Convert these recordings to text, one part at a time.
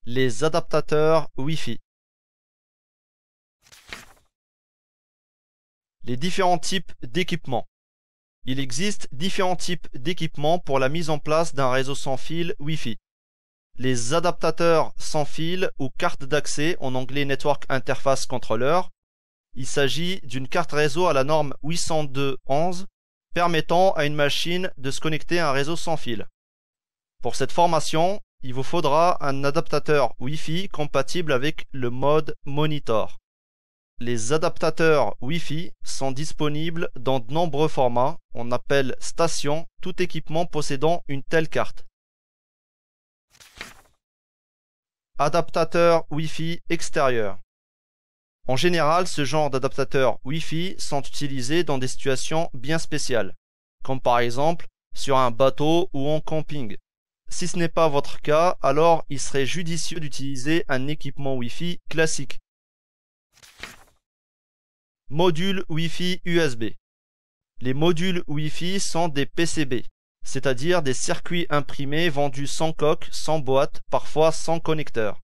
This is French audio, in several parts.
Les adaptateurs Wi-Fi. Les différents types d'équipements. Il existe différents types d'équipements pour la mise en place d'un réseau sans fil Wi-Fi. Les adaptateurs sans fil ou cartes d'accès, en anglais Network Interface Controller. Il s'agit d'une carte réseau à la norme 802.11 permettant à une machine de se connecter à un réseau sans fil. Pour cette formation, il vous faudra un adaptateur Wi-Fi compatible avec le mode Monitor. Les adaptateurs Wi-Fi sont disponibles dans de nombreux formats. On appelle station tout équipement possédant une telle carte. Adaptateurs Wi-Fi extérieurs. En général, ce genre d'adaptateurs Wi-Fi sont utilisés dans des situations bien spéciales, comme par exemple sur un bateau ou en camping. Si ce n'est pas votre cas, alors il serait judicieux d'utiliser un équipement Wi-Fi classique. Modules Wi-Fi USB. Les modules Wi-Fi sont des PCB, c'est-à-dire des circuits imprimés vendus sans coque, sans boîte, parfois sans connecteur.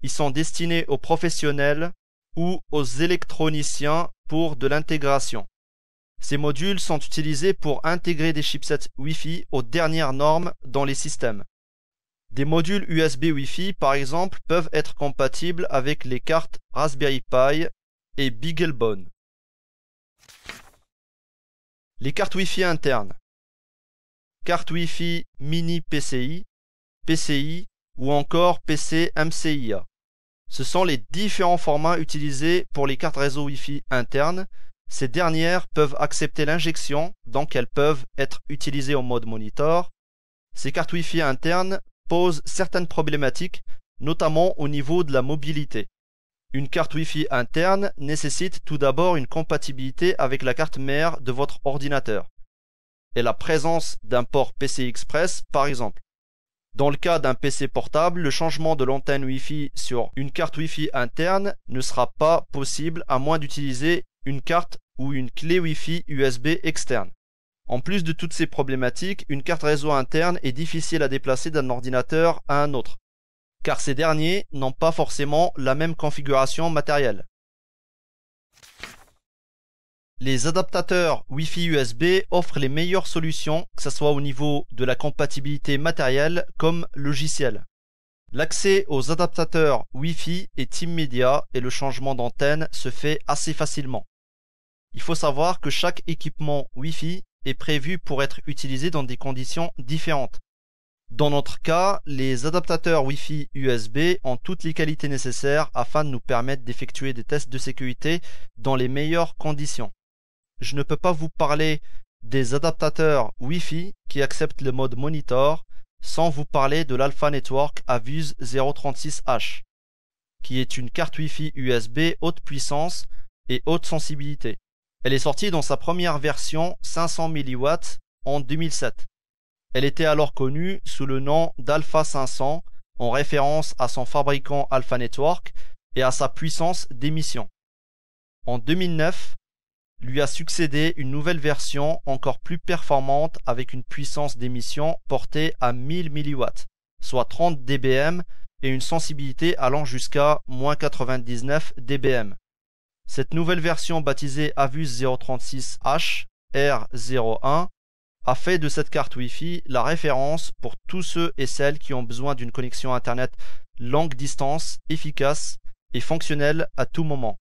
Ils sont destinés aux professionnels ou aux électroniciens pour de l'intégration. Ces modules sont utilisés pour intégrer des chipsets Wi-Fi aux dernières normes dans les systèmes. Des modules USB Wi-Fi, par exemple, peuvent être compatibles avec les cartes Raspberry Pi et BeagleBone. Les cartes Wi-Fi internes. Carte Wi-Fi mini PCI, PCI ou encore PC MCIA. Ce sont les différents formats utilisés pour les cartes réseau Wi-Fi internes. Ces dernières peuvent accepter l'injection, donc elles peuvent être utilisées en mode monitor. Ces cartes Wi-Fi internes posent certaines problématiques, notamment au niveau de la mobilité. Une carte Wi-Fi interne nécessite tout d'abord une compatibilité avec la carte mère de votre ordinateur et la présence d'un port PCI Express par exemple. Dans le cas d'un PC portable, le changement de l'antenne Wi-Fi sur une carte Wi-Fi interne ne sera pas possible à moins d'utiliser une carte ou une clé Wi-Fi USB externe. En plus de toutes ces problématiques, une carte réseau interne est difficile à déplacer d'un ordinateur à un autre, car ces derniers n'ont pas forcément la même configuration matérielle. Les adaptateurs Wi-Fi USB offrent les meilleures solutions, que ce soit au niveau de la compatibilité matérielle comme logicielle. L'accès aux adaptateurs Wi-Fi est immédiat et le changement d'antenne se fait assez facilement. Il faut savoir que chaque équipement Wi-Fi est prévu pour être utilisé dans des conditions différentes. Dans notre cas, les adaptateurs Wi-Fi USB ont toutes les qualités nécessaires afin de nous permettre d'effectuer des tests de sécurité dans les meilleures conditions. Je ne peux pas vous parler des adaptateurs Wi-Fi qui acceptent le mode monitor sans vous parler de l'Alpha Network Avus 036H, qui est une carte Wi-Fi USB haute puissance et haute sensibilité. Elle est sortie dans sa première version 500 mW en 2007. Elle était alors connue sous le nom d'Alpha 500 en référence à son fabricant Alpha Network et à sa puissance d'émission. En 2009, lui a succédé une nouvelle version encore plus performante avec une puissance d'émission portée à 1000 mW, soit 30 dBm et une sensibilité allant jusqu'à -99 dBm. Cette nouvelle version baptisée Avus 036H R01 a fait de cette carte Wi-Fi la référence pour tous ceux et celles qui ont besoin d'une connexion Internet longue distance, efficace et fonctionnelle à tout moment.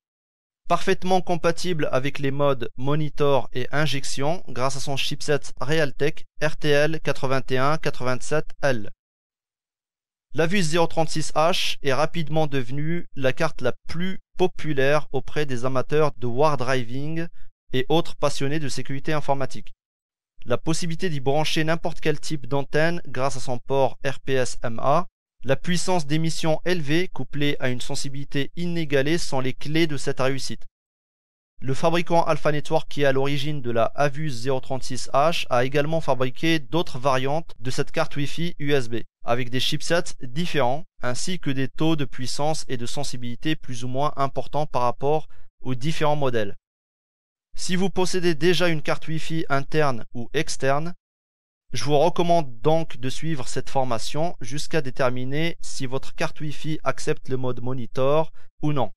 Parfaitement compatible avec les modes monitor et injection grâce à son chipset Realtek RTL8187L. L'Avus 036H est rapidement devenue la carte la plus populaire auprès des amateurs de war driving et autres passionnés de sécurité informatique. La possibilité d'y brancher n'importe quel type d'antenne grâce à son port RPS-MA, la puissance d'émission élevée couplée à une sensibilité inégalée sont les clés de cette réussite. Le fabricant Alpha Network qui est à l'origine de la Avus 036H a également fabriqué d'autres variantes de cette carte Wi-Fi USB, avec des chipsets différents, ainsi que des taux de puissance et de sensibilité plus ou moins importants par rapport aux différents modèles. Si vous possédez déjà une carte Wi-Fi interne ou externe, Je vous recommande donc de suivre cette formation jusqu'à déterminer si votre carte Wi-Fi accepte le mode monitor ou non.